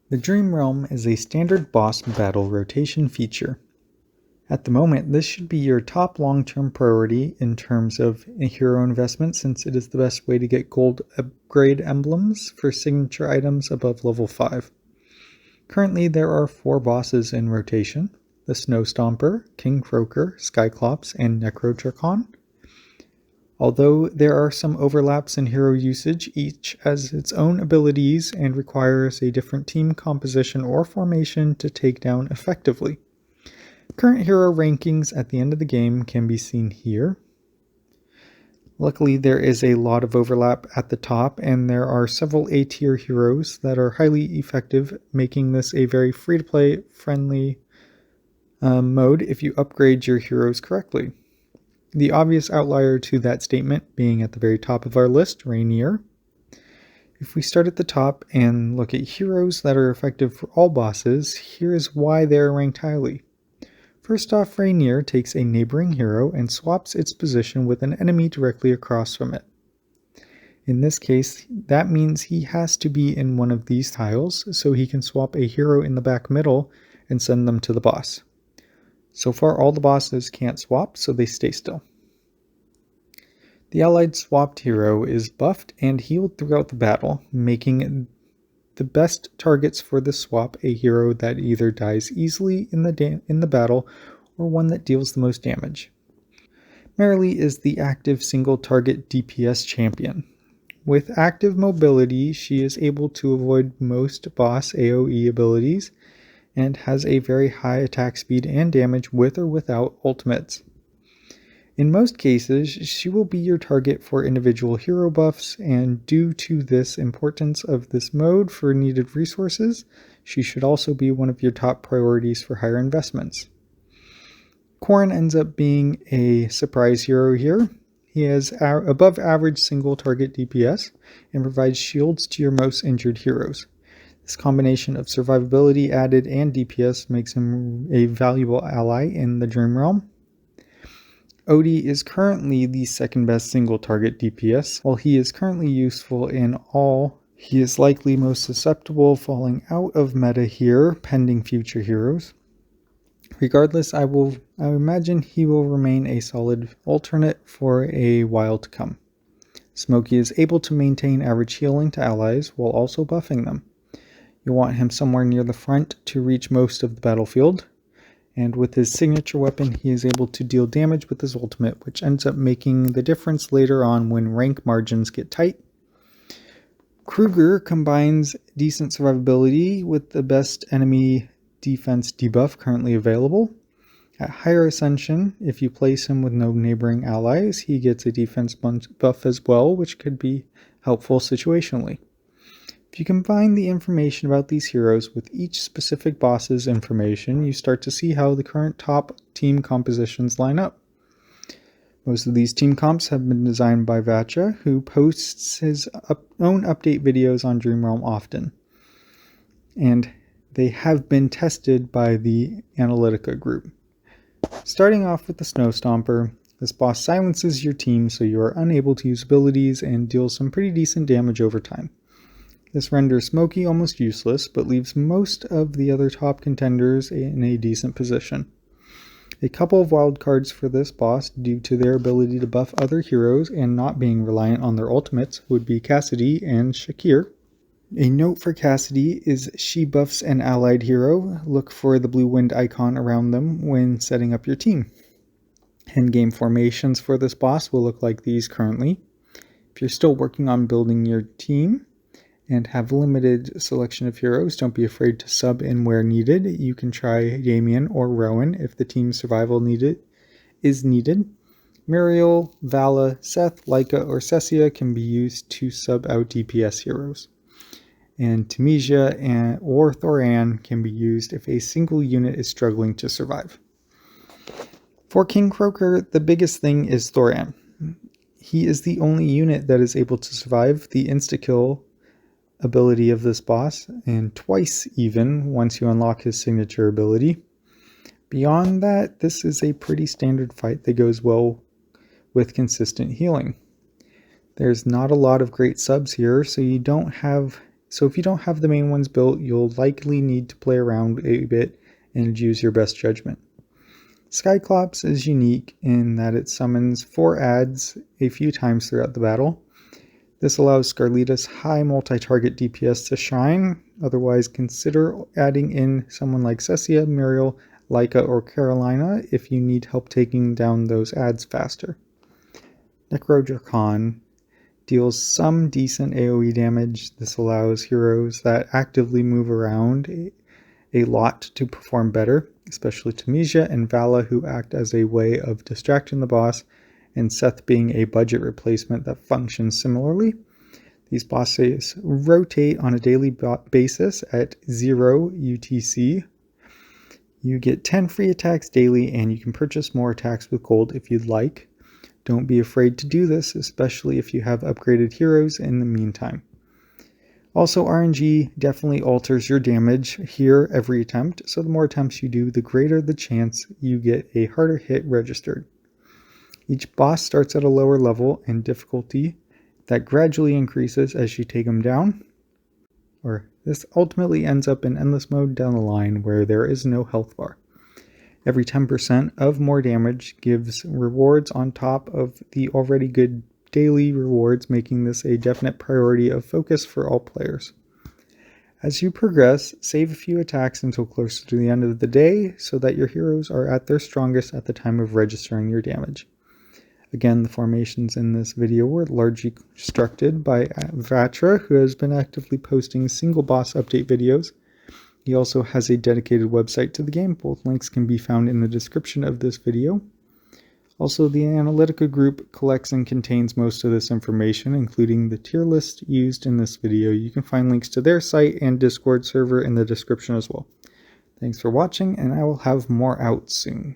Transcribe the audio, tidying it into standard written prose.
The Dream Realm is a standard boss battle rotation feature. At the moment, this should be your top long-term priority in terms of hero investment, since it is the best way to get gold upgrade emblems for signature items above level 5. Currently, there are 4 bosses in rotation: the Snow Stomper, King Croaker, Skyclops, and Necrotricon. Although there are some overlaps in hero usage, each has its own abilities and requires a different team composition or formation to take down effectively. Current hero rankings at the end of the game can be seen here. Luckily, there is a lot of overlap at the top, and there are several A-tier heroes that are highly effective, making this a very free-to-play friendly mode if you upgrade your heroes correctly. The obvious outlier to that statement being at the very top of our list, Rainier. If we start at the top and look at heroes that are effective for all bosses, here is why they are ranked highly. First off, Rainier takes a neighboring hero and swaps its position with an enemy directly across from it. In this case, that means he has to be in one of these tiles, so he can swap a hero in the back middle and send them to the boss. So far, all the bosses can't swap, so they stay still. The allied swapped hero is buffed and healed throughout the battle, making the best targets for this swap a hero that either dies easily in the battle or one that deals the most damage. Merrily is the active single target DPS champion. With active mobility, she is able to avoid most boss AoE abilities and has a very high attack speed and damage with or without ultimates. In most cases, she will be your target for individual hero buffs, and due to this importance of this mode for needed resources, she should also be one of your top priorities for higher investments. Corrin ends up being a surprise hero here. He has above average single target DPS and provides shields to your most injured heroes. This combination of survivability added and DPS makes him a valuable ally in the Dream Realm. Odie is currently the second best single target DPS. While he is currently useful in all, he is likely most susceptible falling out of meta here, pending future heroes. Regardless, I imagine he will remain a solid alternate for a while to come. Smokey is able to maintain average healing to allies while also buffing them. You'll want him somewhere near the front to reach most of the battlefield, and with his signature weapon he is able to deal damage with his ultimate, which ends up making the difference later on when rank margins get tight. Kruger combines decent survivability with the best enemy defense debuff currently available. At higher ascension, if you place him with no neighboring allies, he gets a defense buff as well, which could be helpful situationally. If you combine the information about these heroes with each specific boss's information, you start to see how the current top team compositions line up. Most of these team comps have been designed by Vacha, who posts his own update videos on Dream Realm often. And they have been tested by the Analytica group. Starting off with the Snow Stomper, this boss silences your team so you are unable to use abilities and deals some pretty decent damage over time. This renders Smokey almost useless, but leaves most of the other top contenders in a decent position. A couple of wildcards for this boss, due to their ability to buff other heroes and not being reliant on their ultimates, would be Cassidy and Shakir. A note for Cassidy is she buffs an allied hero. Look for the blue wind icon around them when setting up your team. Endgame formations for this boss will look like these currently. If you're still working on building your team and have limited selection of heroes, don't be afraid to sub in where needed. You can try Damien or Rowan if the team survival is needed. Muriel, Vala, Seth, Laika, or Cessia can be used to sub out DPS heroes. And Tamesia or Thoran can be used if a single unit is struggling to survive. For King Croaker, the biggest thing is Thoran. He is the only unit that is able to survive the insta-kill ability of this boss, and twice even once you unlock his signature ability. Beyond that, this is a pretty standard fight that goes well with consistent healing. There's not a lot of great subs here, so you don't have So if you don't have the main ones built, you'll likely need to play around a bit and use your best judgment. Skyclops is unique in that it summons 4 adds a few times throughout the battle. This allows Scarlita's high multi-target DPS to shine. Otherwise, consider adding in someone like Cessia, Muriel, Laika, or Carolina if you need help taking down those adds faster. Necrodrakon deals some decent AoE damage. This allows heroes that actively move around a lot to perform better, especially Tamesia and Vala, who act as a way of distracting the boss, and Seth being a budget replacement that functions similarly. These bosses rotate on a daily basis at 0 UTC. You get 10 free attacks daily, and you can purchase more attacks with gold if you'd like. Don't be afraid to do this, especially if you have upgraded heroes in the meantime. Also, RNG definitely alters your damage here every attempt, so the more attempts you do, the greater the chance you get a harder hit registered. Each boss starts at a lower level and difficulty that gradually increases as you take them down, or this ultimately ends up in endless mode down the line where there is no health bar. Every 10% of more damage gives rewards on top of the already good daily rewards, making this a definite priority of focus for all players. As you progress, save a few attacks until closer to the end of the day so that your heroes are at their strongest at the time of registering your damage. Again, the formations in this video were largely constructed by Vatra, who has been actively posting single boss update videos. He also has a dedicated website to the game. Both links can be found in the description of this video. Also, the Analytica group collects and contains most of this information, including the tier list used in this video. You can find links to their site and Discord server in the description as well. Thanks for watching, and I will have more out soon.